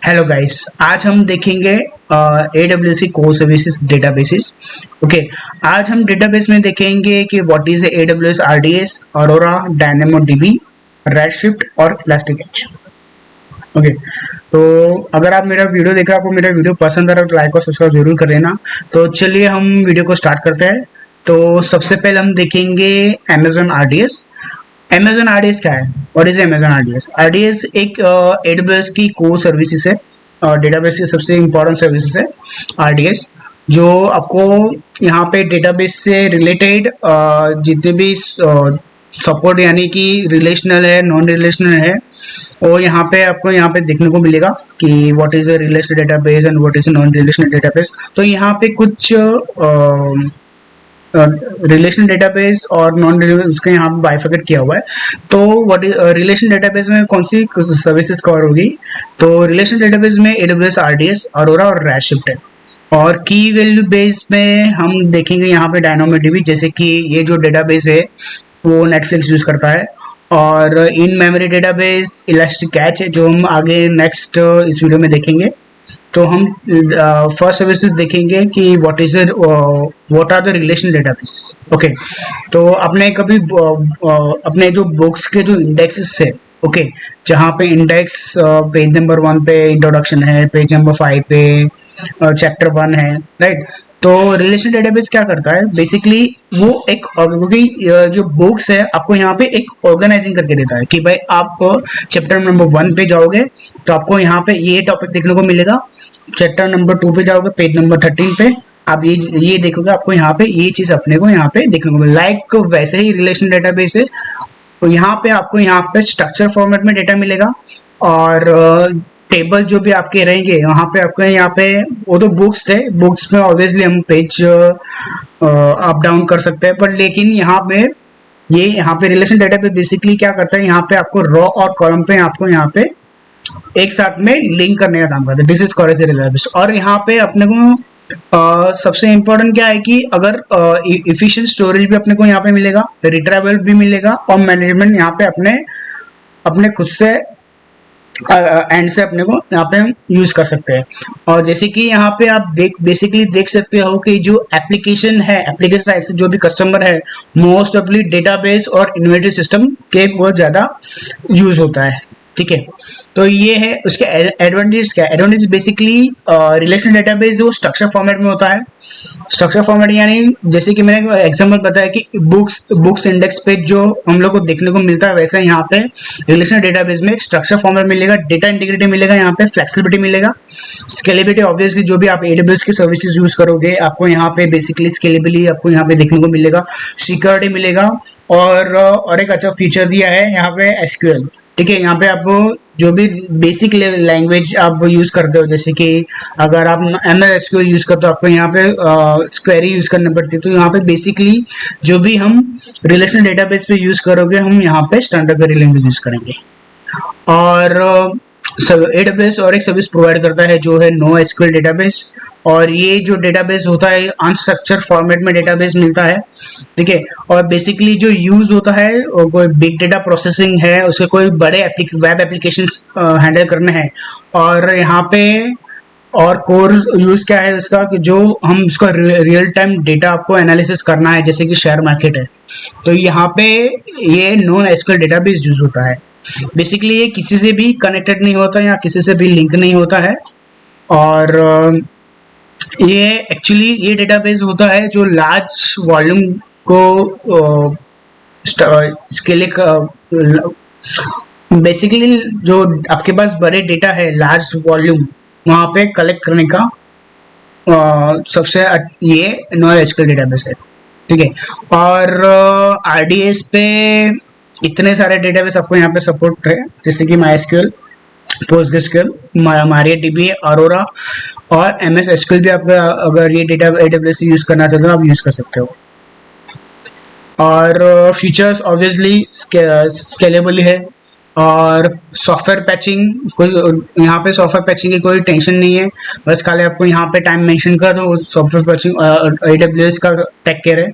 Hello guys, आज हम देखेंगे AWS की कोर सर्विसेज डेटाबेसेस। ओके, आज हम डेटाबेस में देखेंगे कि what is AWS RDS, Arora, DynamoDB, redshift और इलास्टिक। ओके, तो अगर आप मेरा वीडियो देख रहे हैं, आपको मेरा वीडियो पसंद आ रहा है तो लाइक और सब्सक्राइब जरूर कर लेना। तो चलिए हम वीडियो को स्टार्ट करते हैं। तो सबसे पहले हम देखेंगे Amazon RDS। Amazon RDS क्या है? What is Amazon RDS? RDS एक AWS की कोर सर्विसेज है, डेटाबेस की सबसे इम्पोर्टेंट सर्विसेज है RDS, जो आपको यहाँ पे डेटाबेस से रिलेटेड जितने भी सपोर्ट यानी कि रिलेशनल है, नॉन रिलेशनल है, और यहाँ पे आपको यहाँ पे देखने को मिलेगा कि what is a relational database and what is non relational database. तो यहाँ पे कुछ रिलेशनल डेटाबेस और नॉन रिलेशनल उसके यहाँ पे बाइफरकेट किया हुआ है। तो व्हाट इज रिलेशनल डेटाबेस में कौन सी सर्विसेज कवर होगी? तो रिलेशनल डेटाबेस में AWS RDS, अरोरा और रेडशिफ्ट है। और की वैल्यू बेस में हम देखेंगे यहाँ पे DynamoDB, जैसे कि ये जो डेटाबेस है वो नेटफ्लिक्स यूज करता है। और in memory database elastic catch है, जो हम आगे नेक्स्ट इस वीडियो में देखेंगे। तो हम फर्स्ट सर्विसेज देखेंगे कि what are the relation database. Okay, तो अपने कभी अपने जो बुक्स के जो इंडेक्सेस है, ओके, जहाँ पे इंडेक्स पेज नंबर 1 पे इंट्रोडक्शन है, पेज नंबर 5 पे चैप्टर 1 है, राइट। तो रिलेशन डेटाबेस क्या करता है बेसिकली? वो एक क्योंकि जो बुक्स है आपको यहाँ पे एक ऑर्गेनाइजिंग करके देता है कि भाई आप चैप्टर नंबर 1 पे जाओगे तो आपको यहाँ पे ये टॉपिक देखने को मिलेगा। चैप्टर नंबर 2 पे जाओगे, पेज नंबर 13 पे आप ये देखोगे, आपको यहाँ पे ये चीज अपने को यहाँ पे देखने को मिलेगा। लाइक वैसे ही रिलेशन डेटाबेस है, तो यहाँ पे आपको यहाँ पे स्ट्रक्चर फॉर्मेट में डेटा मिलेगा, और टेबल जो भी आपके रहेंगे वहाँ पे आपको यहाँ पे वो तो बुक्स थे, बुक्स में ऑब्वियसली हम पेज अप डाउन कर सकते हैं, पर लेकिन यहाँ पे यहाँ पे रिलेशन डेटाबेस बेसिकली क्या करता है, यहाँ पे आपको रॉ और कॉलम पे आपको यहाँ पे एक साथ में लिंक करने का काम करता है। This is called as a database. और यहाँ पे अपने को सबसे इम्पोर्टेंट क्या है कि अगर इफिशिएंट स्टोरेज भी अपने को यहाँ पे मिलेगा, रिट्राइबल भी मिलेगा, और मैनेजमेंट यहाँ पे अपने खुद से एंड से अपने को यहाँ पे हम यूज कर सकते हैं। और जैसे कि यहाँ पे आप बेसिकली देख सकते हो कि जो एप्लीकेशन है, एप्लीकेशन साइड से जो भी कस्टमर है, मोस्ट ऑफली डेटाबेस और इन्वेंटरी सिस्टम के बहुत ज्यादा यूज होता है, ठीक है। तो ये है उसके एडवांटेज। क्या एडवांटेज? बेसिकली रिलेशन डेटाबेस वो स्ट्रक्चर फॉर्मेट में होता है। स्ट्रक्चर फॉर्मेट यानी जैसे कि मैंने एग्जांपल बताया कि बुक्स इंडेक्स पे जो हम लोग को देखने को मिलता है, वैसे यहाँ पे रिलेशनल डेटाबेस में एक स्ट्रक्चर फॉर्मेट मिलेगा, डेटा इंटीग्रिटी मिलेगा, यहाँ पे फ्लेक्सिबिलिटी मिलेगा, स्केलेबिलिटी। ऑब्वियसली जो भी आप AWS की सर्विसेज यूज करोगे आपको यहाँ पे बेसिकली स्केलेबिलिटी आपको यहाँ पे देखने को मिलेगा, सिक्योरिटी मिलेगा, और एक अच्छा फीचर दिया है यहाँ पे SQL, ठीक है। यहाँ पे आपको जो भी बेसिक लैंग्वेज आप यूज करते हो, जैसे कि अगर आप MS SQL यूज करते हो आपको यहाँ पे क्वेरी यूज करनी पड़ती है। तो यहाँ पे बेसिकली जो भी हम रिलेशनल डेटाबेस पे यूज करोगे, हम यहाँ पे स्टैंडर्ड क्वेरी लैंग्वेज यूज करेंगे। और AWS और एक सर्विस प्रोवाइड करता है जो है NoSQL डेटाबेस, और ये जो डेटाबेस होता है अनस्ट्रक्चर फॉर्मेट में डेटाबेस मिलता है, ठीक है। और बेसिकली जो यूज होता है कोई बिग डेटा प्रोसेसिंग है, उसके कोई बड़े वेब एप्लीकेशंस हैंडल करने हैं, और यहाँ पे और कोर यूज क्या है उसका कि जो हम उसका रियल टाइम डेटा आपको एनालिसिस करना है, जैसे कि शेयर मार्केट है, तो यहाँ पे ये NoSQL डेटाबेस यूज होता है। बेसिकली ये किसी से भी कनेक्टेड नहीं होता या किसी से भी लिंक नहीं होता है, और ये एक्चुअली ये डेटाबेस होता है जो लार्ज वॉल्यूम को इसके लिए बेसिकली जो आपके पास बड़े डेटा है, लार्ज वॉल्यूम, वहाँ पे कलेक्ट करने का सबसे ये NoSQL डेटाबेस है, ठीक है। और RDS पे इतने सारे डेटाबेस आपको यहाँ पे सपोर्ट है, जैसे कि MySQL, PostgreSQL, MariaDB, अरोरा और MS SQL भी आपका अगर ये डेटा AWS यूज करना चाहते हो आप यूज कर सकते हो। और फीचर्स ऑब्वियसली स्केलेबल है, और सॉफ्टवेयर पैचिंग कोई यहाँ पे सॉफ्टवेयर पैचिंग की कोई टेंशन नहीं है, बस खाली आपको यहाँ पे टाइम मेंशन कर दो, सॉफ्टवेयर पैचिंग AWS का टेक केयर है।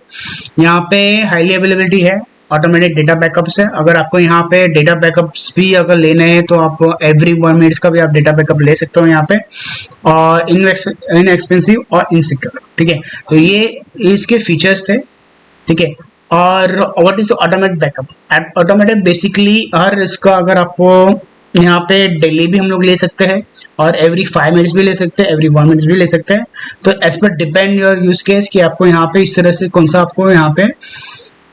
यहाँ पे हाईली अवेलेबिलिटी है, ऑटोमेटिक डेटा बैकअप्स है। अगर आपको यहाँ पे डेटा बैकअप्स भी अगर लेने हैं तो आप एवरी 1 मिनट्स का भी आप डेटा बैकअप ले सकते हो यहाँ पे, और इनएक्सपेंसिव और इनसिक्योर। ठीक है, तो ये इसके फीचर्स थे। ठीक है, और what is automatic backup? Automatic basically हर इसका अगर आपको यहाँ पे डेली भी हम लोग ले सकते हैं और एवरी 5 मिनट्स भी ले सकते हैं, एवरी 1 मिनट्स भी ले सकते हैं। तो as per depend your use case कि आपको यहाँ पे इस तरह से कौन सा आपको यहाँ पे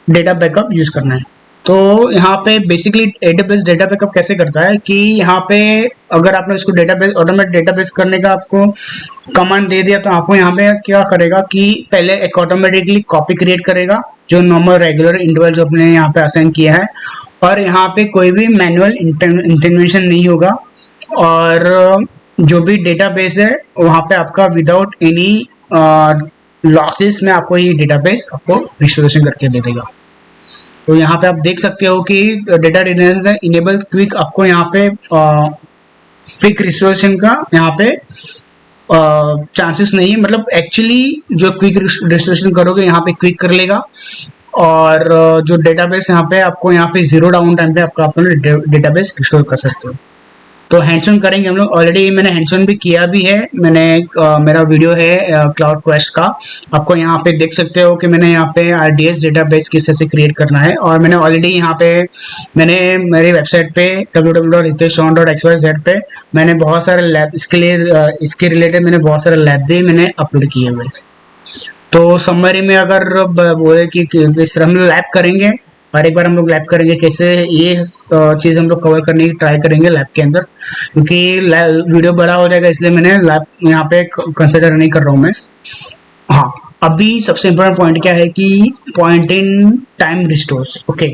डेटा बैकअप यूज करना है। तो यहाँ पे बेसिकली AWS डेटा बैकअप कैसे करता है कि यहाँ पे अगर आपने इसको डेटाबेस ऑटोमेटिक डेटाबेस करने का आपको कमांड दे दिया, तो आपको यहाँ पे क्या करेगा कि पहले एक ऑटोमेटिकली कॉपी क्रिएट करेगा जो नॉर्मल रेगुलर इंटरवल जो अपने यहाँ पे असाइन किया है, और यहाँ पे कोई भी मैनुअल इंटरवेंशन नहीं होगा, और जो भी डेटाबेस है वहाँ पे आपका विदाउट एनी लॉसेस में आपको ये डेटाबेस आपको रिस्टोरेशन करके दे देगा। तो यहाँ पे आप देख सकते हो कि डेटा रिडंडेंसी इनेबल क्विक, आपको यहाँ पे क्विक रिस्टोरेशन का यहाँ पे चांसेस नहीं है, मतलब एक्चुअली जो क्विक रिस्टोरेशन करोगे यहाँ पे क्विक कर लेगा, और जो डेटाबेस यहाँ पे आपको यहाँ पे 0 डाउन टाइम पे आपका अपना डेटाबेस रिस्टोर कर सकते हो। तो हैंड्स ऑन करेंगे हम लोग, ऑलरेडी मैंने हैंड्स ऑन भी किया भी है, मैंने मेरा वीडियो है क्लाउड क्वेस्ट का, आपको यहाँ पे देख सकते हो कि मैंने यहाँ पे RDS डेटाबेस किस तरह से क्रिएट करना है, और मैंने ऑलरेडी यहाँ पे मैंने मेरी वेबसाइट पे www.hiteshon.xyz पे मैंने बहुत सारे लैब इसके रिलेटेड मैंने बहुत सारे लैब भी मैंने अपलोड किए हुए। तो समरी में अगर बोले कि इस तरह हम लोग लैब करेंगे, और एक बार हम लोग लैब करेंगे कैसे ये चीज़ हम लोग कवर करने की ट्राई करेंगे लैब के अंदर, क्योंकि वीडियो बड़ा हो जाएगा इसलिए मैंने लैब यहाँ पे कंसिडर नहीं कर रहा हूँ मैं। हाँ, अभी सबसे इम्पोर्टेंट पॉइंट क्या है कि point in time restores. Okay,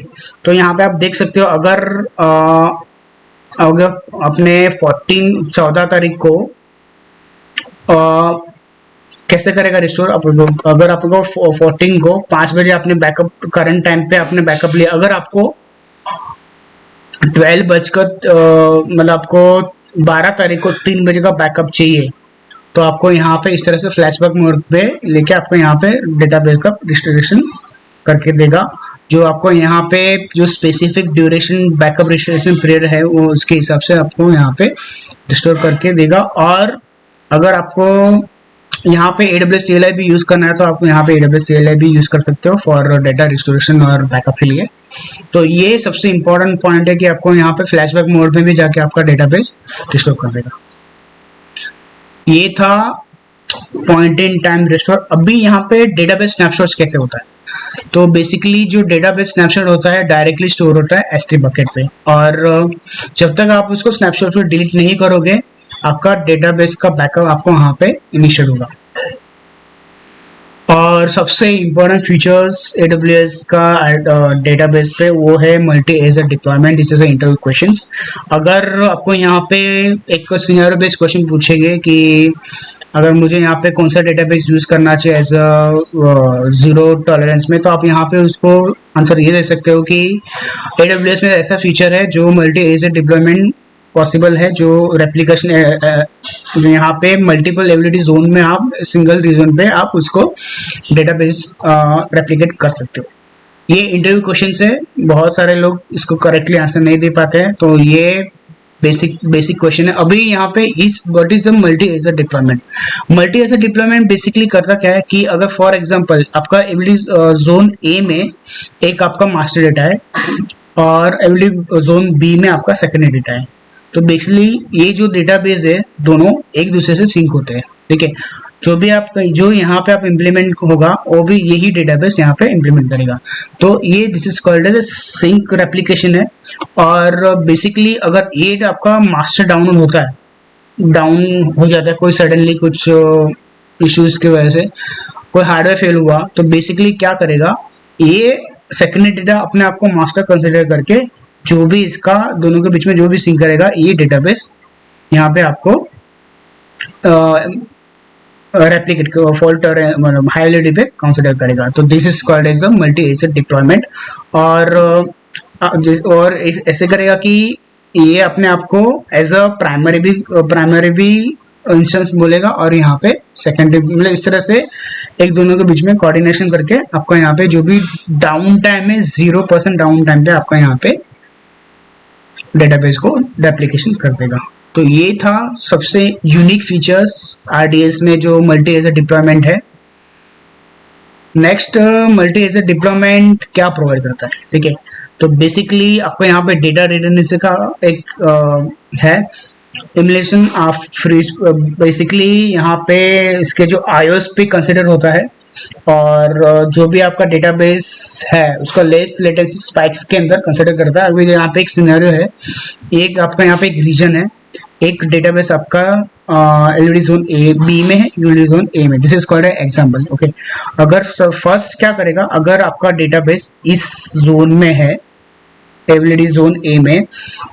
तो यहाँ पे आप देख सकते हो अगर अपने 14 तारीख को कैसे करेगा रिस्टोर, अगर आपको 14 को 5 बजे आपने बैकअप करंट टाइम पे आपने बैकअप लिया, अगर आपको 12 बजकर मतलब आपको 12 तारीख को 3 बजे का बैकअप चाहिए, तो आपको यहाँ पे इस तरह से फ्लैशबैक मोड पे लेके आपको यहाँ पे डेटा बैकअप रिस्टोरेशन करके देगा, जो आपको यहाँ पे जो specific duration backup restoration period है वो उसके हिसाब से आपको यहाँ पे रिस्टोर करके देगा। और अगर आपको यहाँ पे AWS CLI भी यूज करना है तो आप यहाँ पे AWS CLI भी यूज कर सकते हो फॉर डेटा रिस्टोरेशन और बैकअप के लिए। तो ये सबसे इंपॉर्टेंट पॉइंट है कि आपको यहाँ पे फ्लैशबैक मोड में भी जाके आपका डेटाबेस रिस्टोर कर देगा। ये था पॉइंट इन टाइम रिस्टोर। अभी यहाँ पे डेटाबेस स्नैपशॉट्स कैसे होता है, तो बेसिकली जो डेटाबेस स्नैपशॉट होता है डायरेक्टली स्टोर होता है S3 बकेट पे, और जब तक आप उसको स्नैपशॉट पे डिलीट नहीं करोगे आपका डेटाबेस का बैकअप आपको वहाँ पे इनिशिएट होगा। और सबसे इम्पोर्टेंट फीचर्स AWS का डेटाबेस पे वो है multi agent deployment. This is a interview questions. अगर आपको यहाँ पे एक सिनेरियो बेस्ड क्वेश्चन पूछेंगे कि अगर मुझे यहाँ पे कौन सा डेटाबेस यूज करना चाहिए एज अ जीरो टॉलरेंस में, तो आप यहाँ पे उसको आंसर ये दे सकते हो कि AWS में ऐसा फीचर है जो मल्टी एजेंट डिप्लॉयमेंट पॉसिबल है, जो रेप्लिकेशन यहाँ पे मल्टीपल एबिलिटी जोन में आप सिंगल रीजन पे आप उसको डेटाबेस रेप्लिकेट कर सकते हो। ये इंटरव्यू क्वेश्चन है, बहुत सारे लोग इसको करेक्टली आंसर नहीं दे पाते हैं, तो ये बेसिक क्वेश्चन है। अभी यहाँ पे what is the multi agent deployment. Multi agent deployment basically करता क्या है कि अगर फॉर एग्जांपल आपका एबिलिटी जोन ए में एक आपका मास्टर डेटा है और एबिलिटी जोन बी में आपका सेकेंडरी डेटा है, तो बेसिकली ये जो डेटाबेस है दोनों एक दूसरे से सिंक होते हैं। ठीक है, जो यहाँ पे आप इम्प्लीमेंट होगा वो भी यही डेटाबेस यहाँ पे इम्प्लीमेंट करेगा। तो ये this is called as sync replication है। और बेसिकली अगर ये आपका मास्टर डाउन होता है, डाउन हो जाता है कोई सडनली कुछ इश्यूज की वजह से, कोई हार्डवेयर फेल हुआ, तो बेसिकली क्या करेगा, ये सेकेंडरी डेटा अपने आप को मास्टर कंसिडर करके जो भी इसका दोनों के बीच में जो भी सिंक करेगा, ये डेटाबेस यहाँ पे आपको रेप्लिकेट फॉल्ट मतलब हाई एलईडी पे कंसिडर करेगा। तो this is called as the multi agent deployment. और ऐसे करेगा कि ये अपने आप को एज अ प्राइमरी भी इंस्टेंस बोलेगा और यहाँ पे सेकेंडरी, मतलब इस तरह से एक दोनों के बीच में कोऑर्डिनेशन करके आपका यहाँ पे जो भी डाउन टाइम है 0% डाउन टाइम पे आपका यहाँ पे डेटाबेस को रेप्लिकेशन कर देगा। तो ये था सबसे यूनिक फीचर्स RDS में जो मल्टी एजेंट डिप्लॉयमेंट है। नेक्स्ट, मल्टी एजेंट डिप्लॉयमेंट क्या प्रोवाइड करता है, ठीक है। तो बेसिकली आपको यहाँ पे डेटा रिडंडेंसी का एक है इमुलेशन ऑफ फ्रीज। बेसिकली यहाँ पे इसके जो आईओएस पे कंसिडर होता है और जो भी आपका डेटाबेस है उसका लेस लेटेंसी स्पाइक्स के अंदर कंसिडर करता है। अभी यहाँ पे एक सिनेरियो है, एक आपका यहाँ पे एक रीजन है, एक डेटाबेस आपका एलईडी जोन ए बी में है, एलईडी जोन ए में। This is called example, okay. अगर फर्स्ट क्या करेगा, अगर आपका डेटाबेस इस जोन में है एलईडी जोन ए में,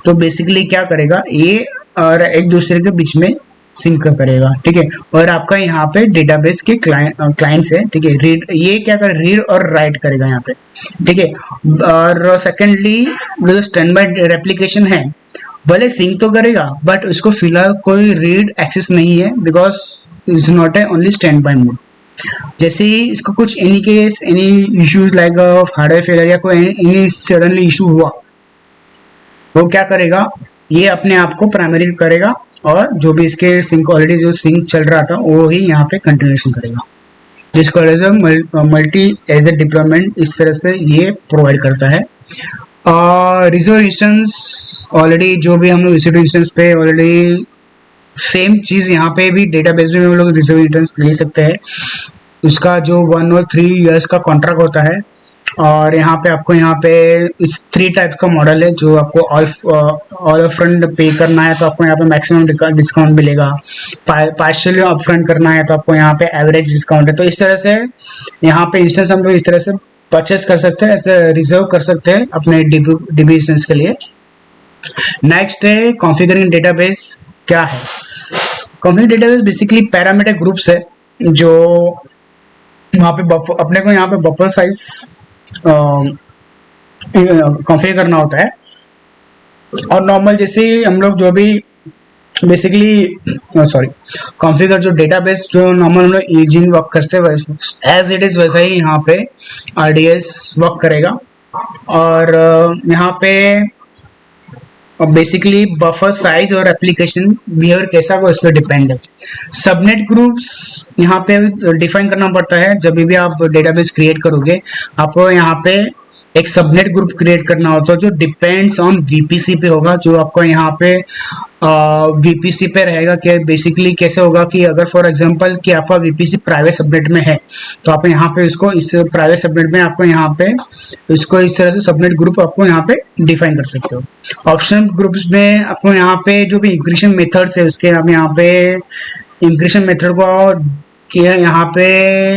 तो बेसिकली क्या करेगा, ये और एक दूसरे के बीच में सिंक करेगा, ठीक है। और आपका यहाँ पे डेटाबेस के क्लाइंट्स है, ठीक है। रीड, ये क्या कर रीड और राइट करेगा यहाँ पे, ठीक है। और सेकेंडली जो स्टैंड बाय रेप्लिकेशन है, भले सिंक तो करेगा बट उसको फिलहाल कोई रीड एक्सेस नहीं है, because is not A only stand by mode. जैसे ही इसको कुछ any case any issues like hardware failure या कोई एनी सडनली इशू हुआ, वो क्या करेगा, ये अपने आप को प्राइमरी करेगा और जो भी इसके सिंक ऑलरेडी जो सिंक चल रहा था वो ही यहाँ पे कंटिन्यूएशन करेगा, जिसको एज मल्टी एजेंट डिप्लॉयमेंट इस तरह से ये प्रोवाइड करता है। रिजर्व इंस्टेंस ऑलरेडी जो भी हम लोग रिजर्व इंस्टेंस पे ऑलरेडी सेम चीज़ यहाँ पे भी डेटाबेस में हम लोग रिजर्व इंस्टेंस ले सकते हैं। उसका जो 1 और 3 ईयर्स का कॉन्ट्रैक्ट होता है और यहाँ पे आपको यहाँ पे इस 3 टाइप का मॉडल है। जो आपको ऑल अपफ्रंट पे करना है तो आपको यहाँ पे मैक्सिमम डिस्काउंट मिलेगा, पार्शियली अपफ्रंट करना है तो आपको यहाँ पे एवरेज डिस्काउंट है। तो इस तरह से यहाँ पे इंस्टेंस हम लोग इस तरह से परचेस कर सकते हैं, ऐसे रिजर्व कर सकते हैं अपने डीबी इंस्टेंस के लिए। नेक्स्ट है कॉन्फ़िगरिंग डेटाबेस। क्या है configuring database? Basically parameter groups है जो वहाँ पे अपने को यहाँ पे बफर साइज कॉन्फ़िगर करना होता है। और नॉर्मल जैसे हम लोग जो भी बेसिकली कॉन्फ़िगर जो डेटाबेस जो नॉर्मल हम लोग यूजिंग वर्क करते हैं एज इट इज़ वैसा ही यहाँ पे RDS वर्क करेगा। और यहाँ पे बेसिकली बफर साइज और एप्लीकेशन बिहेवियर कैसा वो इस पर डिपेंड है। सबनेट ग्रुप्स यहाँ पे डिफाइन करना पड़ता है। जब भी आप डेटाबेस क्रिएट करोगे आपको यहाँ पे एक सबनेट ग्रुप क्रिएट करना होता है जो डिपेंड्स ऑन VPC पे होगा। जो आपको यहाँ पे VPC पे रहेगा कि बेसिकली कैसे होगा कि अगर फॉर एग्जांपल कि आपका VPC प्राइवेट सबनेट में है तो आप यहाँ पे इसको इस प्राइवेट सबनेट में आपको यहाँ पे इसको इस तरह से सबनेट ग्रुप आपको यहाँ पे डिफाइन कर सकते हो। ऑप्शनल ग्रुप्स में आपको यहाँ पे जो भी इंक्रिप्शन मेथड्स है उसके आप यहाँ पे इंक्रिप्शन मेथड को किया यहाँ पे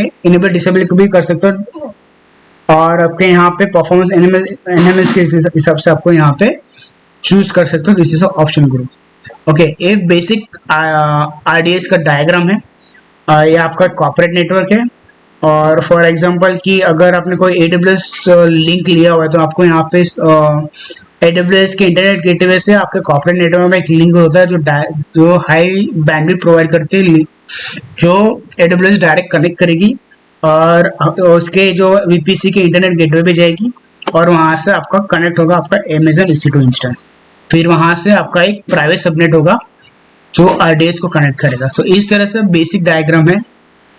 इनेबल डिसेबल भी कर सकते हो। और आपके यहाँ पे परफॉर्मेंस एनएमएस के हिसाब से आपको यहाँ पे चूज कर सकते हो। This is option group. Okay, एक बेसिक RDS का डायग्राम है। ये आपका कॉर्पोरेट नेटवर्क है। और फॉर एग्जांपल कि अगर आपने कोई AWS लिंक लिया हुआ है तो आपको यहाँ पे AWS के इंटरनेट गेटवे से आपके कॉर्पोरेट नेटवर्क में एक लिंक होता है जो हाई बैंडविड्थ प्रोवाइड करती है, जो AWS डायरेक्ट कनेक्ट करेगी और उसके जो VPC के इंटरनेट गेटवे पे जाएगी और वहाँ से आपका कनेक्ट होगा आपका Amazon EC2 इंस्टेंस। फिर वहाँ से आपका एक प्राइवेट सबनेट होगा जो RDS को कनेक्ट करेगा। तो इस तरह से बेसिक डायग्राम है।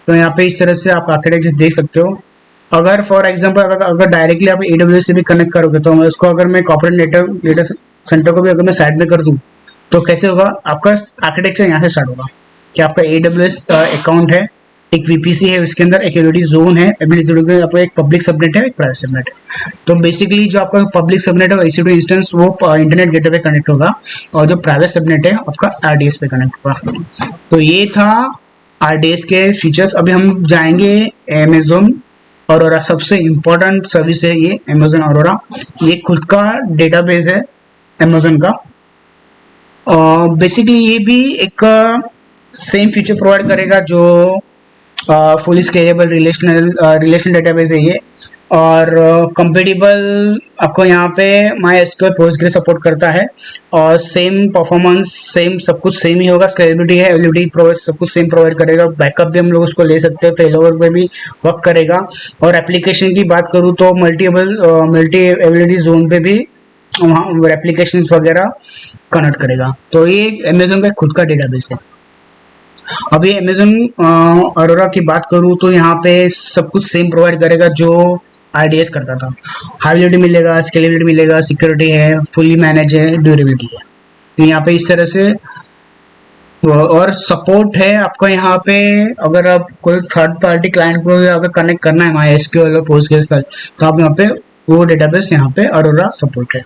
तो यहाँ पे इस तरह से आप आर्किटेक्चर देख सकते हो। अगर फॉर एग्जांपल अगर डायरेक्टली आप AWS से भी कनेक्ट करोगे तो उसको अगर मैं कॉर्पोरेट नेटवर्क डेटा सेंटर को भी अगर मैं साइड में कर दूँ तो कैसे होगा, आपका आर्किटेक्चर यहाँ से स्टार्ट होगा कि आपका AWS अकाउंट है, एक VPC है, उसके अंदर एक एलईडी जोन है, आपका एक पब्लिक सबनेट है, एक प्राइवेट सबनेट है। तो बेसिकली जो आपका पब्लिक सबनेट है EC2 इंस्टेंस वो इंटरनेट गेटवे पे कनेक्ट होगा और जो प्राइवेट सबनेट है आपका RDS पे कनेक्ट होगा। तो ये था RDS के फीचर्स। अभी हम जाएंगे Amazon Aurora। सबसे इम्पोर्टेंट सर्विस है ये Amazon Aurora। ये खुद का डेटाबेस है Amazon का। बेसिकली ये भी एक सेम फीचर प्रोवाइड करेगा जो फुली स्केलेबल रिलेशनल डेटाबेस है ये। और कंपेटिबल आपको यहाँ पे माई एसक्यूएल पोस्टग्रे सपोर्ट करता है और सेम परफॉर्मेंस सेम सब कुछ सेम ही होगा। स्केलेबिलिटी है, एबिलिटी प्रोवाइड सब कुछ सेम प्रोवाइड करेगा। बैकअप भी हम लोग उसको ले सकते हैं, फेलोवर पे भी वर्क करेगा। और एप्लीकेशन की बात करूँ तो मल्टी एबिलिटी जोन पे भी वहाँ एप्लीकेशन वगैरह कनेक्ट करेगा। तो ये अमेजोन का खुद का डेटाबेस है। अभी अमेजोन अरोरा की बात करूँ तो यहाँ पे सब कुछ सेम प्रोवाइड करेगा जो आरडीएस करता था। हाइबिलिटी मिलेगा, स्केलेबिलिटी मिलेगा, सिक्योरिटी है, फुली मैनेज है, ड्यूरेबिलिटी है। तो यहाँ पे इस तरह से और सपोर्ट है आपका यहाँ पे। अगर आप कोई थर्ड पार्टी क्लाइंट को अगर कनेक्ट करना है माई एसक्यूएल और पोस्टग्रेसक्यूएल तो आप यहाँ पे वो डेटाबेस यहाँ पे अरोरा सपोर्ट है।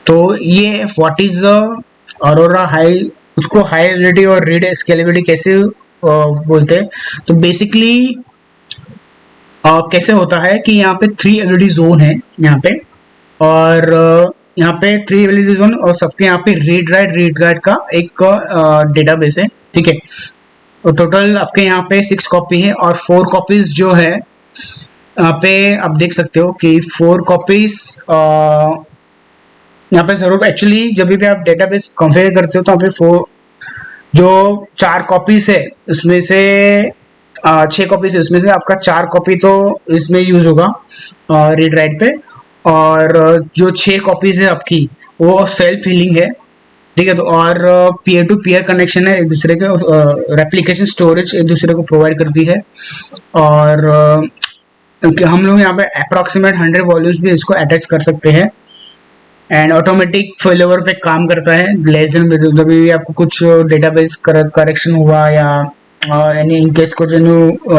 तो ये व्हाट इज अरोरा हाई, उसको हाई एबिलिटी और रीड स्केलेबिलिटी कैसे बोलते हैं। तो बेसिकली कैसे होता है कि यहाँ पे 3 एबिलिटी जोन है यहाँ पे, और यहाँ पे 3 एबिलिटी जोन और सबके यहाँ पे रीड राइट का एक डेटाबेस है, ठीक है। तो टोटल आपके यहाँ पे 6 कॉपी है और 4 कॉपीज जो है यहाँ पे आप देख सकते हो कि 4 कॉपीज यहाँ पे जरूर एक्चुअली जब भी आप डेटाबेस कॉन्फ़िगर करते हो तो यहाँ पे 4 जो 4 कॉपीज है उसमें से 6 कॉपीज है, उसमें से आपका 4 कॉपी तो इसमें यूज होगा रीड राइट पे, और जो 6 कॉपीज है आपकी वो सेल्फ हीलिंग है, ठीक है। तो और पीयर टू पीयर कनेक्शन है, एक दूसरे के रेप्लिकेशन स्टोरेज एक दूसरे को प्रोवाइड करती है। और हम लोग यहाँ पे अप्रॉक्सीमेट 100 वॉल्यूम्स भी इसको अटैच कर सकते हैं एंड ऑटोमेटिक फेलोवर पे काम करता है। लेस देन जब भी आपको कुछ डेटाबेस करेक्शन हुआ या एनी इन केस कुछ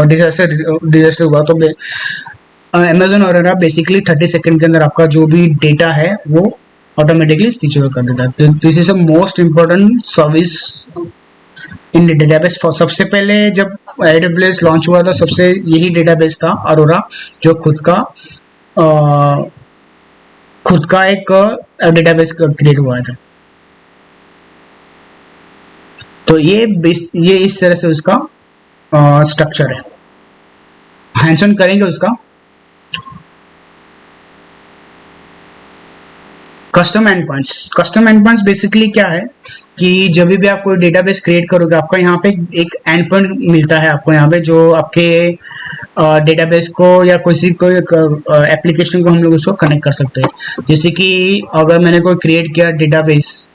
डिजास्टर हुआ तो अमेजोन अरोरा बेसिकली 30 सेकंड के अंदर आपका जो भी डेटा है वो ऑटोमेटिकली स्विच ओवर कर देता है। This is a most important service in database. सबसे पहले जब AWS लॉन्च हुआ था सबसे यही डेटाबेस था अरोरा, जो खुद का एक डेटाबेस क्रिएट हुआ था। तो ये इस तरह से उसका स्ट्रक्चर है। हैंड्स ऑन करेंगे उसका। कस्टम एंड पॉइंट्स बेसिकली क्या है कि जब भी आप कोई डेटाबेस क्रिएट करोगे आपका यहाँ पे एक एंड पॉइंट मिलता है आपको यहाँ पे, जो आपके डेटाबेस को या किसी कोई एप्लीकेशन को हम लोग उसको कनेक्ट कर सकते हैं। जैसे कि अगर मैंने कोई क्रिएट किया डेटाबेस,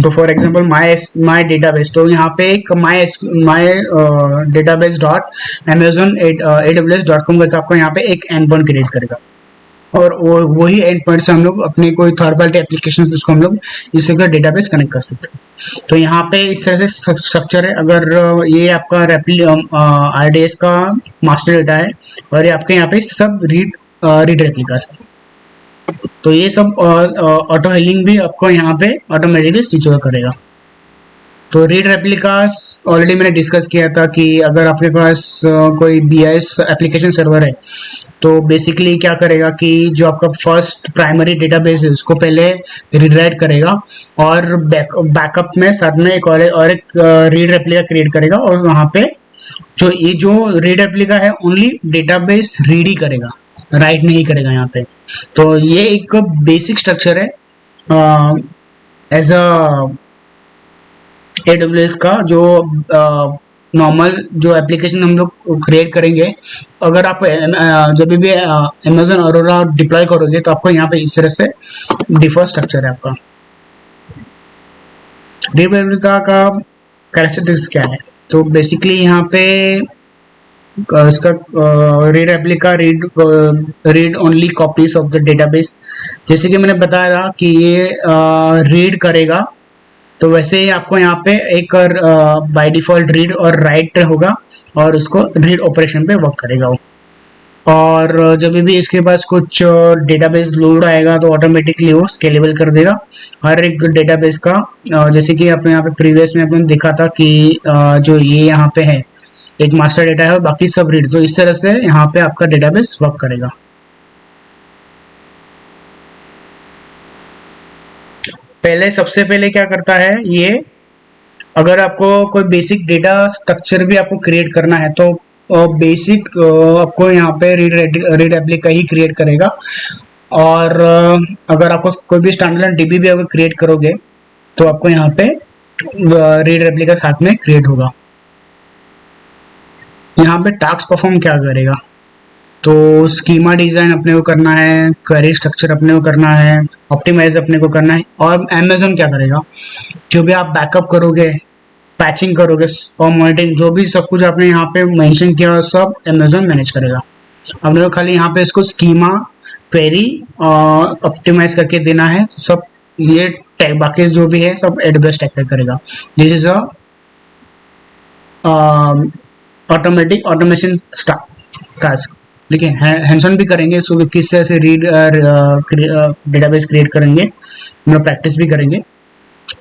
तो फॉर एग्जांपल माय डेटाबेस, तो यहाँ पे एक my database dot Amazon AWS.com करके आपको यहाँ पे एक एंड पॉइंट क्रिएट करेगा, और वही एंड पॉइंट से हम लोग अपने कोई थर्ड पार्टी एप्लीकेशन उसको हम लोग इससे का डेटाबेस कनेक्ट कर सकते हैं। तो यहाँ पे इस तरह से स्ट्रक्चर है। अगर ये आपका RDS का मास्टर डेटा है और ये आपके यहाँ पे सब रीड रेप्लिकास है, तो ये सब ऑटो हीलिंग भी आपको यहाँ पे ऑटोमेटिकली स्विच ओवर करेगा। तो रीड रेप्लिकास ऑलरेडी मैंने डिस्कस किया था कि अगर आपके पास कोई BIS एप्लीकेशन सर्वर है तो बेसिकली क्या करेगा कि जो आपका फर्स्ट प्राइमरी डेटाबेस है उसको पहले रीड करेगा और बैकअप में साथ में एक रीड रेप्लिका क्रिएट करेगा, और वहाँ पे जो रीड रेप्लिका है ओनली डेटाबेस रीड ही करेगा, राइट नहीं करेगा यहाँ पे। तो ये एक बेसिक स्ट्रक्चर है एज अ AWS का। जो नॉर्मल जो एप्लीकेशन हम लोग क्रिएट करेंगे, अगर आप जब भी अमेजोन अरोरा डिप्लॉय करोगे तो आपको यहाँ पे इस तरह से डिफॉल्ट स्ट्रक्चर है आपका। रीड रेप्लिका का कैरेक्टरिस्टिक्स क्या है, तो बेसिकली यहाँ पे इसका read replica read only copies of the database. जैसे कि मैंने बताया था कि ये रीड करेगा, तो वैसे ही आपको यहाँ पे एक बाय डिफॉल्ट रीड और राइट होगा और उसको रीड ऑपरेशन पे वर्क करेगा वो। और जब भी इसके पास कुछ डेटाबेस लोड आएगा तो ऑटोमेटिकली वो स्केलेबल कर देगा हर एक डेटाबेस का। जैसे कि अपने यहाँ पे प्रीवियस में आपने देखा था कि जो ये यहाँ पे है एक मास्टर डेटा है और बाकी सब रीड, तो इस तरह से यहाँ पे आपका डेटाबेस वर्क करेगा। सबसे पहले क्या करता है ये, अगर आपको कोई बेसिक डेटा स्ट्रक्चर भी आपको क्रिएट करना है तो बेसिक आपको यहाँ पे रीड एप्लिका ही क्रिएट करेगा। और अगर आपको कोई भी स्टैंडर्ड डीबी भी अगर क्रिएट करोगे तो आपको यहाँ पे रीड रेप्लिका साथ में क्रिएट होगा। यहाँ पे टास्क परफॉर्म क्या करेगा, तो स्कीमा डिजाइन अपने को करना है, क्वेरी स्ट्रक्चर अपने को करना है, ऑप्टिमाइज अपने को करना है। और अमेजोन क्या करेगा, जो भी आप बैकअप करोगे, पैचिंग करोगे और मॉनिटरिंग, जो भी सब कुछ आपने यहाँ पे मेंशन किया सब अमेजोन मैनेज करेगा। अपने को खाली यहाँ पे इसको स्कीमा, क्वेरी ऑप्टिमाइज करके देना है। सब ये टैग बाकी जो भी है सब एडब्ल्यूएस टैग कर करेगा। This is a automatic automation task. ठीक है, हैंड्स ऑन भी करेंगे इसको किस तरह से रीड डेटाबेस क्रिएट करेंगे, हम लोग प्रैक्टिस भी करेंगे।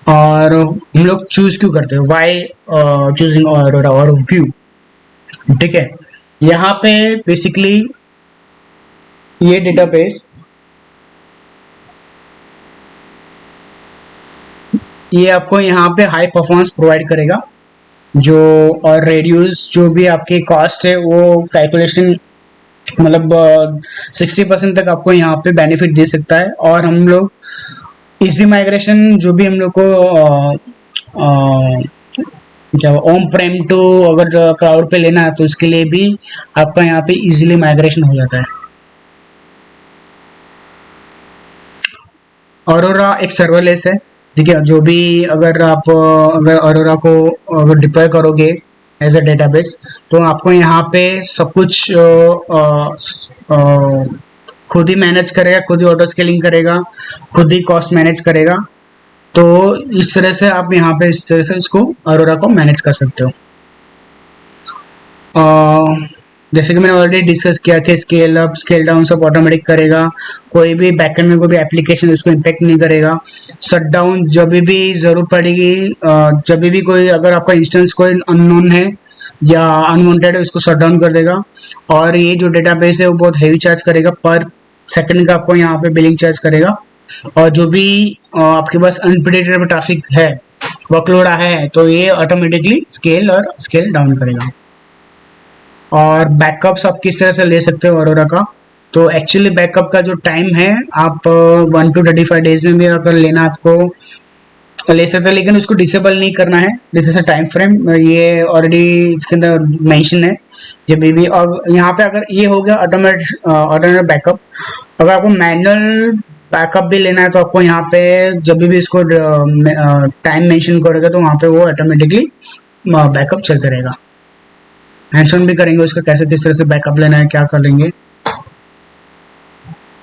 और हम लोग चूज क्यों करते हैं, वाई चूजिंग और व्यू। ठीक है, यहाँ पे बेसिकली ये डेटाबेस ये आपको यहाँ पे हाई परफॉर्मेंस प्रोवाइड करेगा, जो और रेड्यूस जो भी आपकी कॉस्ट है वो कैलकुलेशन मतलब 60% तक आपको यहाँ पे बेनिफिट दे सकता है। और हम लोग इजी माइग्रेशन जो भी हम लोग को क्या ओम प्रेम टू अगर क्लाउड पे लेना है तो उसके लिए भी आपका यहाँ पे इजीली माइग्रेशन हो जाता है। ऑरोरा एक सर्वरलेस है, ठीक है, जो भी अगर आप अगर ऑरोरा को अगर डिप्लॉय करोगे एज अ डेटाबेस तो आपको यहाँ पे सब कुछ खुद ही मैनेज करेगा, खुद ही ऑटो स्केलिंग करेगा, खुद ही कॉस्ट मैनेज करेगा। तो इस तरह से आप यहाँ पे इस तरह से इसको ऑरोरा को मैनेज कर सकते हो। जैसे कि मैंने ऑलरेडी डिस्कस किया कि स्केल अप स्केल डाउन सब ऑटोमेटिक करेगा, कोई भी बैकएंड में कोई भी एप्लीकेशन उसको इम्पेक्ट नहीं करेगा। शट डाउन जब भी जरूरत पड़ेगी, जब भी कोई अगर आपका इंस्टेंस कोई अननोन है या अनवांटेड है उसको शट डाउन कर देगा। और ये जो डेटाबेस है वो बहुत हेवी चार्ज करेगा, पर सेकंड का आपको यहाँ पे बिलिंग चार्ज करेगा। और जो भी आपके पास अनप्रेडिक्टेबल ट्रैफिक है, वर्कलोड है, तो ये ऑटोमेटिकली स्केल और स्केल डाउन करेगा। और बैकअप्स आप किस तरह से ले सकते हो ऑरोरा का, तो एक्चुअली बैकअप का जो टाइम है आप 1 to 35 डेज में भी अगर लेना आपको ले सकते हैं, लेकिन उसको डिसेबल नहीं करना है। This is a time frame, ये ऑलरेडी इसके अंदर मेंशन है जब भी। और यहाँ पे अगर ये हो गया ऑटोमेटिक बैकअप, अगर आपको मैनुअल बैकअप भी लेना है तो आपको यहाँ पे जब भी इसको टाइम मेंशन करेगा तो वहाँ पे वो ऑटोमेटिकली बैकअप चलते रहेगा। हैंड्स-ऑन भी करेंगे उसका कैसे किस तरह से बैकअप लेना है, क्या करेंगे।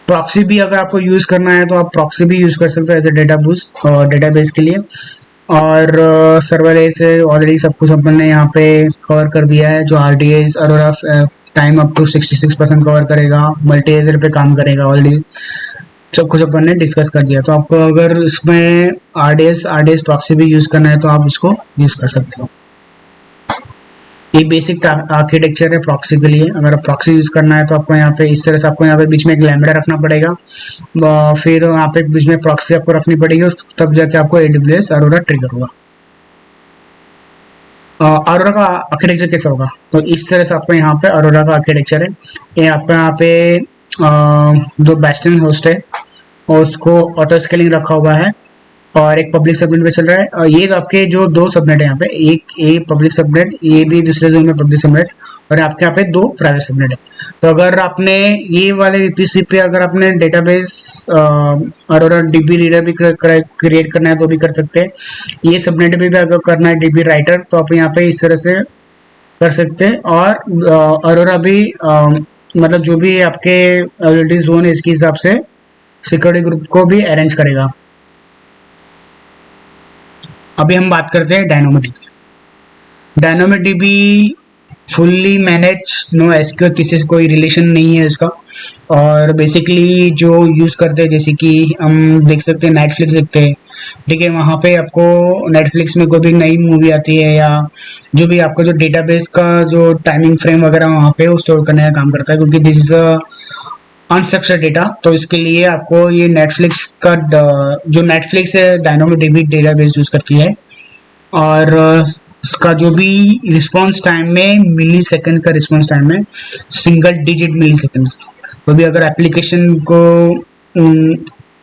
प्रॉक्सी भी अगर आपको यूज करना है तो आप प्रॉक्सी भी यूज कर सकते हो एज ए डेटाबेस के लिए। और सर्वरलेस ऑलरेडी सब कुछ अपन ने यहाँ पे कवर कर दिया है, जो RDS Aurora time up to 66% cover करेगा, मल्टी एजर पे काम करेगा, ऑलरेडी सब कुछ अपन ने डिस्कस कर दिया। तो आपको अगर इसमें RDS प्रॉक्सी भी यूज करना है तो आप इसको यूज कर सकते हो। ये बेसिक आर्किटेक्चर है प्रॉक्सी के लिए। अगर आप प्रॉक्सी यूज करना है तो आपको यहाँ पे इस तरह से आपको यहाँ पे बीच में एक लैम्बडा रखना पड़ेगा, फिर यहाँ पे बीच में प्रॉक्सी आपको रखनी पड़ेगी, तब जाके आपको AWS अरोरा ट्रिगर होगा। अरोरा का आर्किटेक्चर कैसा होगा, तो इस तरह से आपको यहाँ पे अरोरा का आर्किटेक्चर है। ये आपको यहाँ पे जो बेस्टन होस्ट है और उसको ऑटो स्केलिंग रखा हुआ है और एक पब्लिक सबनेट पे चल रहा है। और ये आपके जो दो सबनेट है यहाँ पे, एक पब्लिक सबनेट, ये भी दूसरे जोन में पब्लिक सबनेट, और आपके यहाँ पे दो प्राइवेट सबनेट है। तो अगर आपने ये वाले VPC पे अगर आपने डेटाबेस अरोरा DB रीडर भी क्रिएट करना है तो भी कर सकते हैं। ये सबनेट भी अगर करना है DB राइटर तो आप यहाँ पे इस तरह से कर सकते हैं। और अरोरा भी मतलब जो भी आपके जोन है इसके हिसाब से सिक्योरिटी ग्रुप को भी अरेंज करेगा। अभी हम बात करते हैं Dynamo DB fully manage, no SQL, किसी से कोई रिलेशन नहीं है इसका। और बेसिकली जो यूज़ करते हैं, जैसे कि हम देख सकते हैं नेटफ्लिक्स देखते हैं, ठीक है, वहाँ पे आपको नेटफ्लिक्स में कोई भी नई मूवी आती है या जो भी आपका जो डेटाबेस का जो टाइमिंग फ्रेम वगैरह वहाँ पे वो स्टोर करने का काम करता है, क्योंकि दिस इज अनस्ट्रक्चर्ड डेटा। तो इसके लिए आपको ये नेटफ्लिक्स का जो नेटफ्लिक्स है डायनामो DB डेटाबेस यूज करती है। और उसका जो भी रिस्पॉन्स टाइम में मिली सेकेंड का रिस्पॉन्स टाइम है, सिंगल डिजिट मिली सेकेंड्स। तो भी अगर एप्लीकेशन को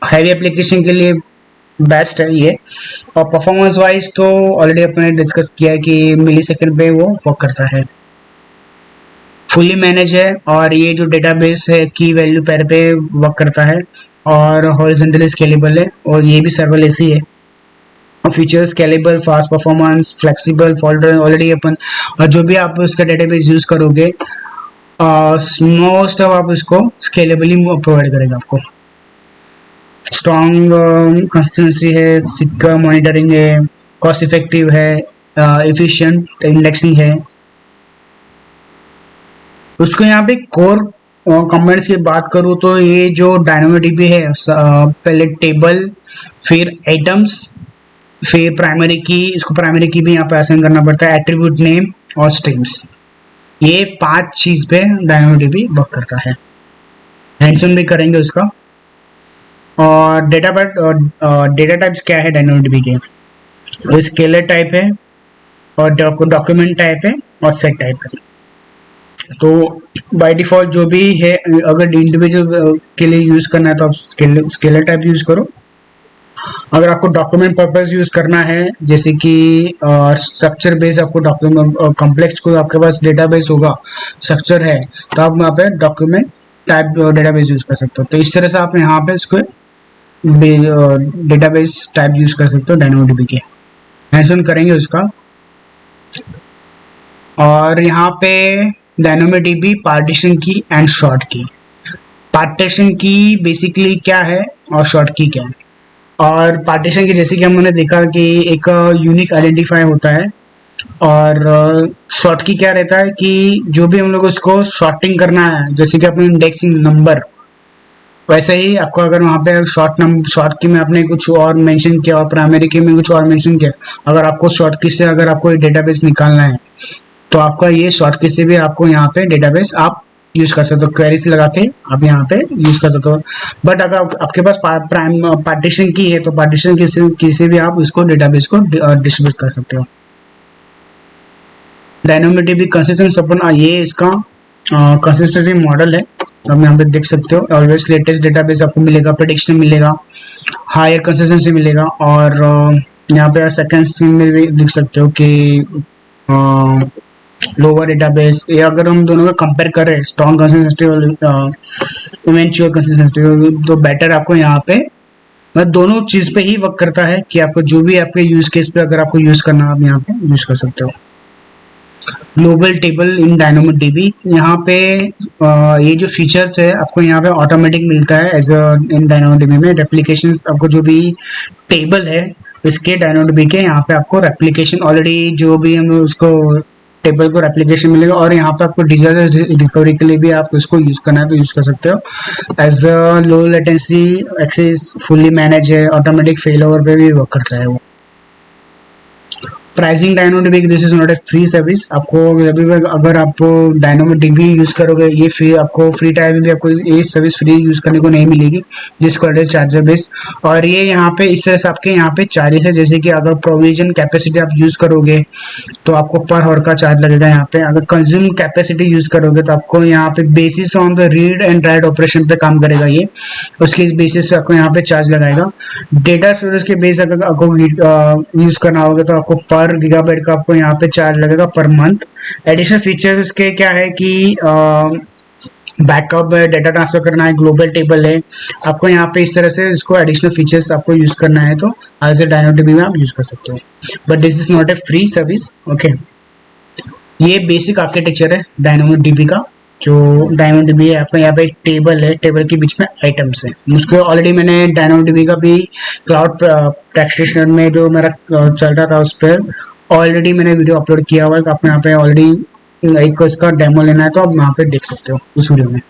हैवी एप्लीकेशन के लिए बेस्ट है ये। और परफॉर्मेंस वाइज तो ऑलरेडी अपने डिस्कस किया है कि मिली सेकेंड पे वो वर्क करता है, फुली मैनेज है, और ये जो डेटाबेस है की वैल्यू पेयर पे वर्क करता है, और हॉरिजॉन्टली स्केलेबल है, और ये भी सर्वलेस ही है। Features scalable, fast performance, flexible, fault already अपन, और जो भी आप उसका डेटाबेस यूज करोगे मोस्ट ऑफ आप उसको स्केलेबली प्रोवाइड करेगा आपको। स्ट्रॉन्ग कंसिस्टेंसी है, सिक्योर मॉनिटरिंग है, कॉस्ट इफेक्टिव है, एफिशिएंट इंडेक्सिंग है। उसको यहाँ पे कोर कंपोनेंट्स की बात करूँ तो ये जो DynamoDB है, पहले टेबल, फिर आइटम्स, फिर प्राइमरी की, इसको प्राइमरी की भी यहाँ पे असाइन करना पड़ता है, एट्रीब्यूट नेम और स्ट्रीम्स। ये 5 चीज पे DynamoDB वर्क करता है। हैंडसम भी करेंगे उसका। और डेटा टाइप्स क्या है DynamoDB के, वो स्केलर टाइप है, और डॉक्यूमेंट टाइप है, और सेट टाइप है। तो बाय डिफॉल्ट जो भी है, अगर इंडिविजुअल के लिए यूज करना है तो आप स्केलर टाइप यूज करो। अगर आपको डॉक्यूमेंट पर्पस यूज करना है, जैसे कि स्ट्रक्चर बेस, आपको डॉक्यूमेंट कॉम्प्लेक्स को आपके पास डेटाबेस होगा, स्ट्रक्चर है, तो आप वहाँ पे डॉक्यूमेंट टाइप डेटाबेस यूज कर सकते हो। तो इस तरह से आप यहाँ पे इसको डेटाबेस टाइप यूज कर सकते हो DynamoDB के। मेंशन करेंगे उसका। और यहाँ पे DynamoDB पार्टीशन की एंड शॉर्ट की। पार्टीशन की बेसिकली क्या है और शॉर्ट की क्या है। और पार्टीशन की जैसे कि हमने देखा कि एक यूनिक आइडेंटिफायर होता है, और शॉर्ट की क्या रहता है कि जो भी हम लोग उसको शॉर्टिंग करना है, जैसे कि अपने इंडेक्सिंग नंबर, वैसे ही आपको अगर वहाँ पे शॉर्ट की में आपने कुछ और मेंशन किया और प्राइमरी की में कुछ और मेंशन किया, अगर आपको शॉर्ट की से अगर आपको डेटाबेस निकालना है तो आपका ये शॉर्ट की से भी आपको यहाँ पे डेटाबेस आप यूज कर सकते हो, क्वेरी से लगा के आप यहाँ पे यूज कर सकते हो। बट अगर आपके पास पार्टीशन की है तो पार्टीशन की से भी आप उसको डेटाबेस को डिस्ट्रीब्यूट कर सकते हो। DynamoDB कंसिस्टेंट अपन, ये इसका कंसिस्टेंसी मॉडल है, आप यहाँ पे देख सकते हो। ऑलवेज लेटेस्ट डेटाबेस आपको मिलेगा, प्रेडिक्शन मिलेगा, हायर कंसिस्टेंसी मिलेगा, और यहाँ पे सेकेंड्स में भी देख सकते हो कि लोअर डेटाबेस। ये अगर हम दोनों का कंपेयर करें, स्ट्रॉन्ग कंसिस्टेंसी और इवेंचुअल कंसिस्टेंसी, तो बेटर आपको यहाँ पे मतलब दोनों चीज पे ही वर्क करता है कि आपको जो भी आपके यूज केस पे अगर आपको यूज करना, आप यहाँ पे यूज कर सकते हो। ग्लोबल टेबल इन DynamoDB, यहाँ पे ये जो फीचर्स है आपको यहाँ पे ऑटोमेटिक मिलता है एज इन DynamoDB में। रेप्लिकेशन आपको जो भी टेबल है इसके DynamoDB के, यहाँ पे आपको रेप्लिकेशन ऑलरेडी जो भी हम उसको टेबल को रेप्लिकेशन मिलेगा, और यहाँ पे आपको डिजास्टर रिकवरी के लिए भी आप उसको यूज करना है तो यूज कर सकते हो। As low latency access, fully manage है, ऑटोमेटिक फेल ओवर पे भी वर्क करता है वो। Pricing DynamoDB, this is not a free service. आपको अगर आप DynamoDB यूज करोगे, ये फ्री, आपको फ्री टाइम में आपको ये सर्विस फ्री यूज करने को नहीं मिलेगी, जिसको चार्जर बेस। और ये यहाँ पे इस तरह से आपके यहाँ पे चार्जेस है, जैसे कि अगर प्रोविजन कैपेसिटी आप यूज करोगे तो आपको पर आवर का चार्ज लगेगा यहाँ पे। अगर कंज्यूम कैपेसिटी यूज करोगे तो आपको यहाँ पे basis on the read and write operation पे काम करेगा ये, उसके बेसिस पे आपको यहाँ पे चार्ज लगाएगा। डेटा स्टोरेज के बेस अगर आपको यूज करना होगा तो आपको पर गीगाबाइट का आपको यहाँ पे चार्ज लगेगा पर मंथ। एडिशनल फीचर उसके क्या है कि बैकअप है, डेटा ट्रांसफर करना है, ग्लोबल टेबल है, आपको यहाँ पे इस तरह से इसको एडिशनल फीचर्स आपको यूज करना है तो एज ए DynamoDB में आप यूज कर सकते हो, but this is not a free service. Okay, ये बेसिक आर्किटेक्चर है DynamoDB का। जो DynamoDB है, आपका यहाँ पे एक टेबल है, टेबल के बीच में आइटम्स है। उसको ऑलरेडी मैंने DynamoDB का भी क्लाउड प्रैक्टिशनर में जो मेरा चल रहा था उस पर ऑलरेडी मैंने वीडियो अपलोड किया हुआ है। आप यहाँ पे ऑलरेडी एक इसका डेमो लेना है तो आप वहाँ पे देख सकते हो उस वीडियो में।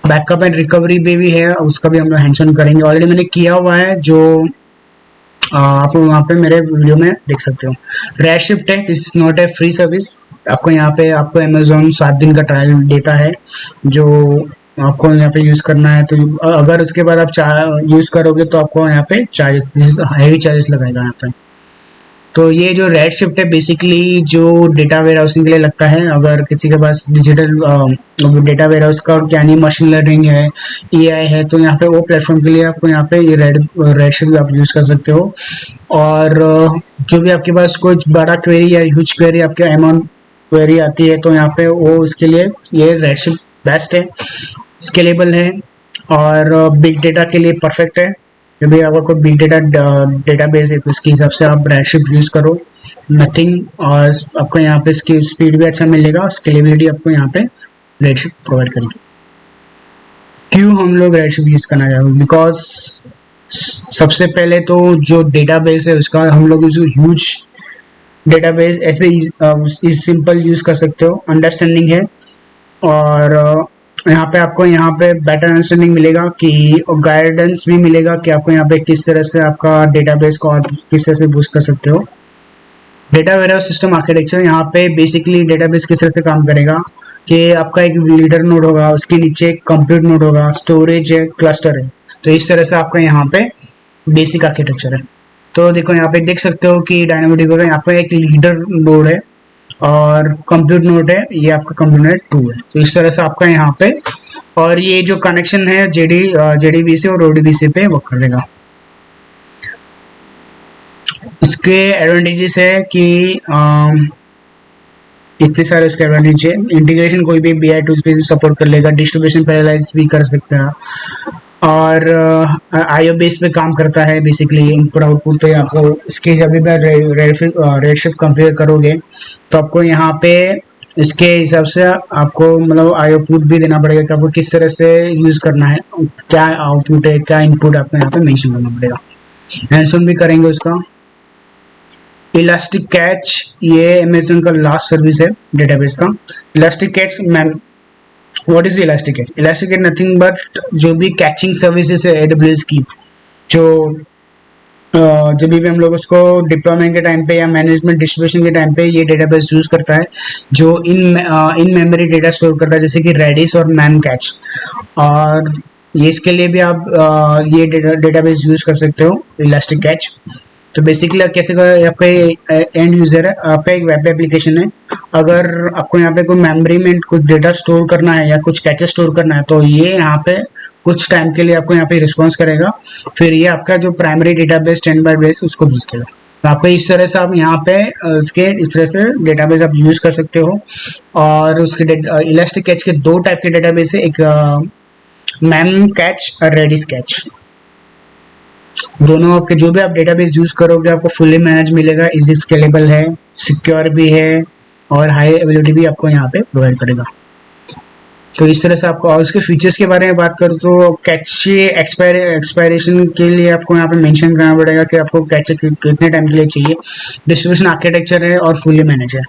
बैकअप एंड रिकवरी भी है, उसका भी हम लोग हैंड्स ऑन करेंगे, ऑलरेडी मैंने किया हुआ है, जो आप वहाँ पे मेरे वीडियो में देख सकते हो। रेडशिफ्ट है, this is not a free service. आपको यहाँ पे आपको अमेजोन 7 दिन का ट्रायल देता है, जो आपको यहाँ पे यूज करना है। तो अगर उसके बाद आप यूज करोगे तो आपको यहाँ पे चार्जेस, हैवी चार्जेस लगाएगा यहाँ पे। तो ये जो रेड शिफ्ट है बेसिकली जो डेटा वेयर हाउसिंग के लिए लगता है। अगर किसी के पास डिजिटल डेटा वेयर हाउस का क्या नहीं, मशीन लर्निंग है, एआई है, तो यहाँ पे वो प्लेटफॉर्म के लिए आपको यहाँ पे ये रेड शिफ्ट आप यूज़ कर सकते हो। और जो भी आपके पास कोई बड़ा क्वेरी या ह्यूज क्वेरी आपके अमाउंट क्वेरी आती है तो यहाँ पे वो उसके लिए ये रेड शिफ्ट बेस्ट है, स्केलेबल है और बिग डेटा के लिए परफेक्ट है। जब भी आपका कोई बिग डेटाबेस है तो उसके हिसाब से आप रेडशिफ्ट यूज़ करो। नथिंग, और आपको यहाँ पे स्पीड भी अच्छा मिलेगा और स्केलेबिलिटी आपको यहाँ पे रेडशिफ्ट प्रोवाइड करेगी। क्यों हम लोग रेडशिफ्ट यूज़ करना चाहते हैं? बिकॉज सबसे पहले तो जो डेटाबेस है उसका हम लोग ह्यूज डेटाबेस ऐसे सिंपल यूज़ कर सकते हो, अंडरस्टैंडिंग है। और यहाँ पे आपको यहाँ पे बेटर अंडरस्टैंडिंग मिलेगा कि और गाइडेंस भी मिलेगा कि आपको यहाँ पे किस तरह से आपका डेटाबेस को और किस तरह से बूस्ट कर सकते हो। डेटा वेयरहाउस सिस्टम आर्किटेक्चर, यहाँ पे बेसिकली डेटाबेस किस तरह से काम करेगा कि आपका एक लीडर नोड होगा, उसके नीचे एक कंप्यूट नोड होगा, स्टोरेज है, क्लस्टर है। तो इस तरह से आपका यहाँ पे बेसिक आर्किटेक्चर है। तो देखो यहाँ पे देख सकते हो कि डायनामोडीबी का यहाँ पे एक लीडर नोड है और कंप्यूट नोड है, ये आपका कंप्यूट नोड 2 है। तो इस तरह से आपका यहाँ पे, और ये जो कनेक्शन है जेडीबीसी और ओडीबीसी पे वर्क करेगा। इसके एडवांटेजेस है कि इतने सारे उसके एडवांटेज है। इंटीग्रेशन कोई भी बीआई टूल्स पे सपोर्ट कर लेगा, डिस्ट्रीब्यूशन पैरेललाइज भी कर सकते हैं, और आईओ बेस पे काम करता है बेसिकली इनपुट आउटपुट पे। आपको इसके जब भी रेडशिफ्ट कंपेयर करोगे तो आपको यहाँ पे इसके हिसाब से आपको मतलब आउटपुट भी देना पड़ेगा कि आपको किस तरह से यूज़ करना है, क्या आउटपुट है, क्या इनपुट आपको यहाँ पे मेंशन करना पड़ेगा। मेंशन भी करेंगे उसका। इलास्टिक कैच, ये अमेज़न का लास्ट सर्विस है डेटाबेस का। Elastic catch ma'am, what is elastic catch? Elastic catch nothing but जो भी कैचिंग सर्विसेज है एडब्ल्यूएस की, जो जब भी हम लोग उसको डिप्लॉयमेंट के टाइम पे या मैनेजमेंट डिस्ट्रीब्यूशन के टाइम पे ये डेटाबेस यूज करता है, जो इन मेमोरी डेटा स्टोर करता है, जैसे कि रेडिस और मैम कैच। और ये इसके लिए भी आप ये डेटाबेस यूज कर सकते हो, इलास्टिक कैच। तो बेसिकली कैसे आपका एंड यूजर है, आपका एक वेब एप्लीकेशन है, अगर आपको यहाँ पे कोई मेमोरी में कुछ डेटा स्टोर करना है या कुछ कैचेस स्टोर करना है तो ये यहाँ पे कुछ टाइम के लिए आपको यहाँ पे रिस्पॉन्स करेगा, फिर ये आपका जो primary database stand by base उसको भेज देगा। तो आपको इस तरह से आप यहाँ पे उसके इस तरह से डेटाबेस आप यूज कर सकते हो। और उसके इलास्टिक कैच के दो टाइप के डेटाबेस है, एक मैम कैच और रेडिस कैच। दोनों आपके जो भी आप डेटाबेस यूज करोगे आपको फुली मैनेज मिलेगा, इजी स्केलेबल है, सिक्योर भी है और हाई एबिलिटी भी आपको यहाँ पे प्रोवाइड करेगा। तो इस तरह से आपको, और उसके फीचर्स के बारे में बात करूँ तो कैचे एक्सपायरेशन के लिए आपको यहाँ पे मेंशन करना पड़ेगा कि आपको कैचे कितने टाइम के लिए चाहिए। डिस्ट्रीब्यूशन आर्किटेक्चर है और फुली मैनेज है।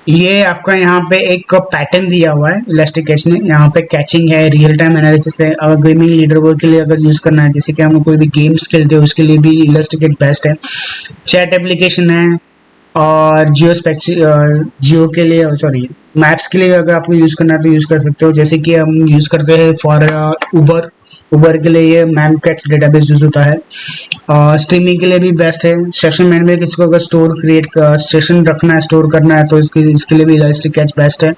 ये आपका यहाँ पे एक पैटर्न दिया हुआ है इलास्टिक कैच ने, यहाँ पे कैचिंग है, रियल टाइम एनालिसिस है। अगर गेमिंग लीडर बोर्ड के लिए अगर यूज करना है, जैसे कि हम कोई भी गेम्स खेलते हो उसके लिए भी इलास्टिक कैच बेस्ट है। चैट एप्लीकेशन है और जियो के लिए, सॉरी मैप्स के लिए अगर आपको यूज करना है तो यूज कर सकते हो। जैसे कि हम यूज करते हैं फॉर उबर के लिए ये मैम कैच डेटाबेस यूज होता है। स्ट्रीमिंग के लिए भी बेस्ट है। सेशन मैनेजर में किसी को अगर सेशन रखना है, स्टोर करना है तो इसके लिए भी इलास्टिक कैच बेस्ट है।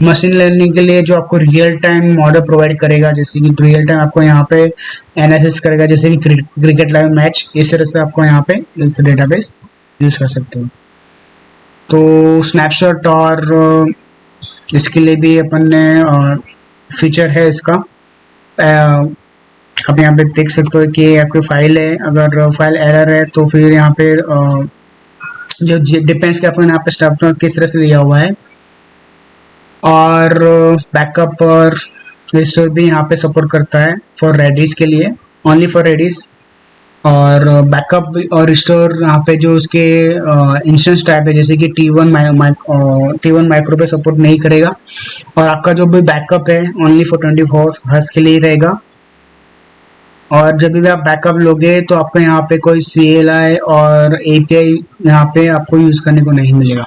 मशीन लर्निंग के लिए जो आपको रियल टाइम मॉडल प्रोवाइड करेगा, जैसे कि रियल टाइम आपको यहाँ पे एनालिसिस करेगा, जैसे कि क्रिकेट लाइव मैच, इस तरह से आपको यहाँ पे इस डेटाबेस यूज कर सकते हो। तो स्नैपशॉट और इसके लिए भी अपन ने फीचर है इसका। आप यहाँ पे देख सकते हो कि आपकी फाइल है, अगर फाइल एरर है तो फिर यहाँ पे जो डिपेंड्स के आपको यहाँ पे स्नैपशॉट किस तरह से दिया हुआ है। और बैकअप और रिस्टोर भी यहाँ पे सपोर्ट करता है फॉर रेडिस के लिए, ओनली फॉर रेडिस। और बैकअप और रिस्टोर यहाँ पे जो उसके इंस्टेंस टाइप है, जैसे कि T1 माइक्रो पे सपोर्ट नहीं करेगा। और आपका जो भी बैकअप है ओनली फॉर 24 हर्ट्ज के लिए रहेगा। और जब भी आप बैकअप लोगे तो आपको यहाँ पे कोई CLI और API यहाँ पे आपको यूज करने को नहीं मिलेगा।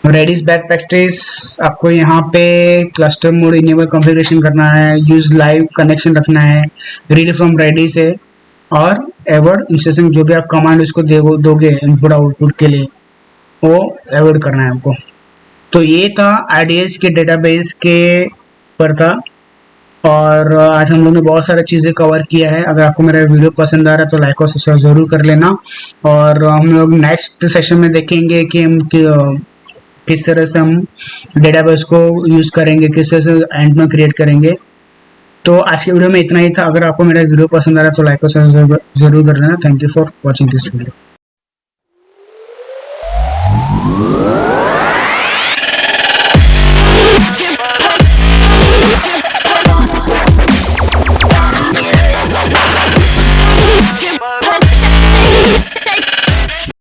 रेडिस बैक प्रैक्टिस, आपको यहाँ पे क्लस्टर मोड इनेबल कॉन्फ़िगरेशन करना है, यूज लाइव कनेक्शन रखना है, रीड फ्रॉम रेडिस है और एवॉइड इंस्टेंस, जो भी आप कमांड उसको दोगे इनपुट आउटपुट के लिए, वो एवॉइड करना है आपको। तो ये था आरडीएस के डेटाबेस के पर था, और आज हम लोग ने बहुत सारी चीज़ें कवर किया है। अगर आपको मेरा वीडियो पसंद आ रहा है तो लाइक और सब्सक्राइब जरूर कर लेना, और हम लोग नेक्स्ट सेशन में देखेंगे कि हम किस तरह से हम डेटाबेस को यूज़ करेंगे, किस तरह से एंड में क्रिएट करेंगे। तो आज के वीडियो में इतना ही था। अगर आपको मेरा वीडियो पसंद आ रहा है तो लाइक और सब्सक्राइब जरूर कर लेना। Thank you for watching this video.